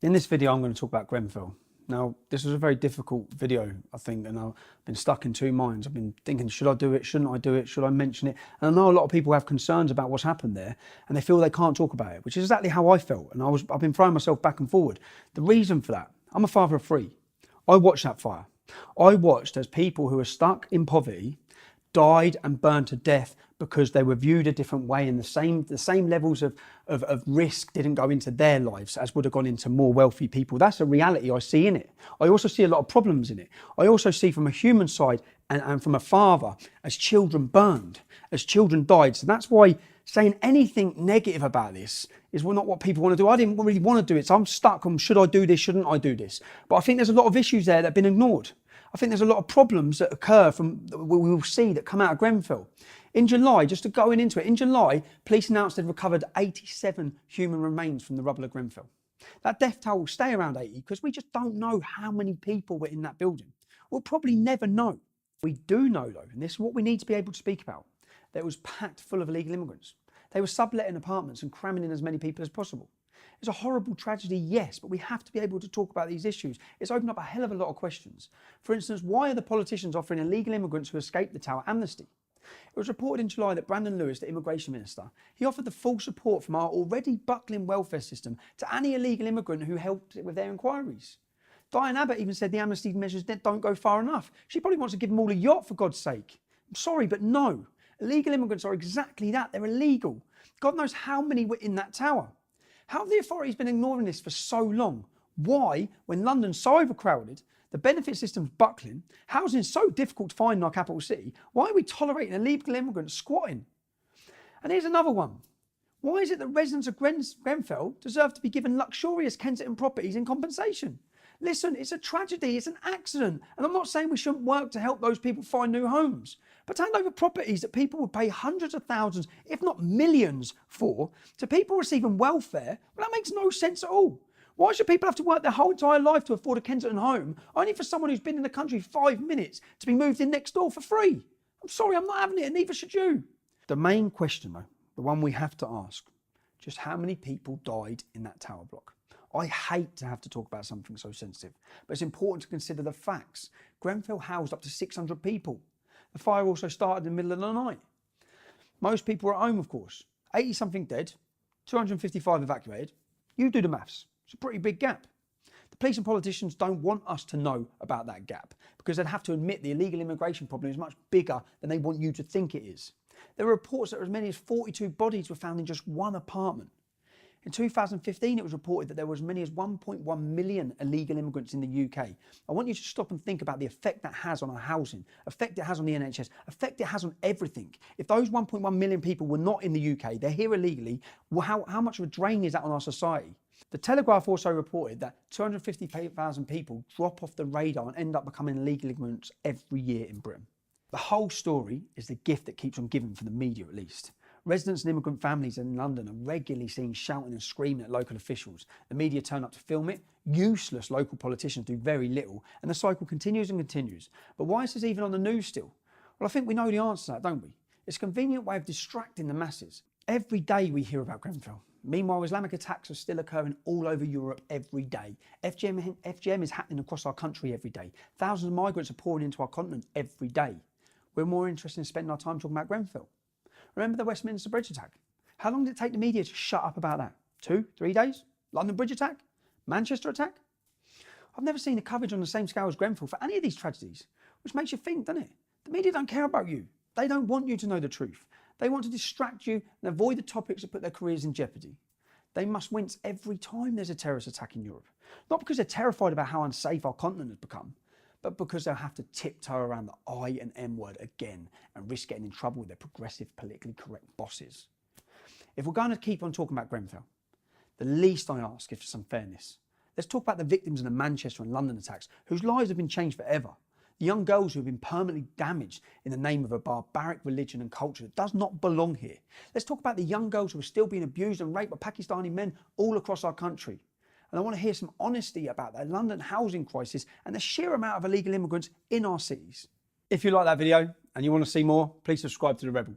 In this video, I'm going to talk about Grenfell. Now, this was a very difficult video, I think, and I've been stuck in two minds. I've been thinking, should I do it? Shouldn't I do it? Should I mention it? And I know a lot of people have concerns about what's happened there, and they feel they can't talk about it, which is exactly how I felt. And I've been throwing myself back and forward. The reason for that, I'm a father of three. I watched that fire. I watched as people who were stuck in poverty died and burned to death because they were viewed a different way, and the same levels of risk didn't go into their lives as would have gone into more wealthy people. That's a reality I see in it. I also see a lot of problems in it. I also see from a human side and from a father as children burned, as children died. So that's why saying anything negative about this is not what people want to do. I didn't really want to do it, so I'm stuck on should I do this, shouldn't I do this? But I think there's a lot of issues there that have been ignored. I think there's a lot of problems that occur we will see that come out of Grenfell. In July, just to going into it, in July, police announced they'd recovered 87 human remains from the rubble of Grenfell. That death toll will stay around 80 because we just don't know how many people were in that building. We'll probably never know. We do know though, and this is what we need to be able to speak about, that it was packed full of illegal immigrants. They were subletting apartments and cramming in as many people as possible. It's a horrible tragedy, yes, but we have to be able to talk about these issues. It's opened up a hell of a lot of questions. For instance, why are the politicians offering illegal immigrants who escaped the tower amnesty? It was reported in July that Brandon Lewis, the immigration minister, he offered the full support from our already buckling welfare system to any illegal immigrant who helped with their inquiries. Diane Abbott even said the amnesty measures don't go far enough. She probably wants to give them all a yacht, for God's sake. I'm sorry, but no. Illegal immigrants are exactly that. They're illegal. God knows how many were in that tower. How have the authorities been ignoring this for so long? Why, when London's so overcrowded, the benefit system's buckling, housing's so difficult to find in our capital city, why are we tolerating illegal immigrants squatting? And here's another one. Why is it that residents of Grenfell deserve to be given luxurious Kensington properties in compensation? Listen, it's a tragedy, it's an accident, and I'm not saying we shouldn't work to help those people find new homes, but to hand over properties that people would pay hundreds of thousands, if not millions for, to people receiving welfare, well, that makes no sense at all. Why should people have to work their whole entire life to afford a Kensington home, only for someone who's been in the country 5 minutes to be moved in next door for free? I'm sorry, I'm not having it, and neither should you. The main question though, the one we have to ask, just how many people died in that tower block? I hate to have to talk about something so sensitive, but it's important to consider the facts. Grenfell housed up to 600 people. The fire also started in the middle of the night. Most people were at home, of course. 80 something dead, 255 evacuated. You do the maths. It's a pretty big gap. The police and politicians don't want us to know about that gap because they'd have to admit the illegal immigration problem is much bigger than they want you to think it is. There were reports that as many as 42 bodies were found in just one apartment. In 2015, it was reported that there were as many as 1.1 million illegal immigrants in the UK. I want you to stop and think about the effect that has on our housing, effect it has on the NHS, effect it has on everything. If those 1.1 million people were not in the UK, they're here illegally, well, how much of a drain is that on our society? The Telegraph also reported that 250,000 people drop off the radar and end up becoming illegal immigrants every year in Britain. The whole story is the gift that keeps on giving for the media, at least. Residents and immigrant families in London are regularly seen shouting and screaming at local officials. The media turn up to film it. Useless local politicians do very little, and the cycle continues and continues. But why is this even on the news still? Well, I think we know the answer to that, don't we? It's a convenient way of distracting the masses. Every day we hear about Grenfell. Meanwhile, Islamic attacks are still occurring all over Europe every day. FGM is happening across our country every day. Thousands of migrants are pouring into our continent every day. We're more interested in spending our time talking about Grenfell. Remember the Westminster Bridge attack? How long did it take the media to shut up about that? 2, 3 days? London Bridge attack? Manchester attack? I've never seen the coverage on the same scale as Grenfell for any of these tragedies, which makes you think, doesn't it? The media don't care about you. They don't want you to know the truth. They want to distract you and avoid the topics that put their careers in jeopardy. They must wince every time there's a terrorist attack in Europe. Not because they're terrified about how unsafe our continent has become, but because they'll have to tiptoe around the I and M word again and risk getting in trouble with their progressive, politically correct bosses. If we're going to keep on talking about Grenfell, the least I ask is for some fairness. Let's talk about the victims of the Manchester and London attacks, whose lives have been changed forever. The young girls who have been permanently damaged in the name of a barbaric religion and culture that does not belong here. Let's talk about the young girls who are still being abused and raped by Pakistani men all across our country. And I want to hear some honesty about the London housing crisis and the sheer amount of illegal immigrants in our cities. If you like that video and you want to see more, please subscribe to The Rebel.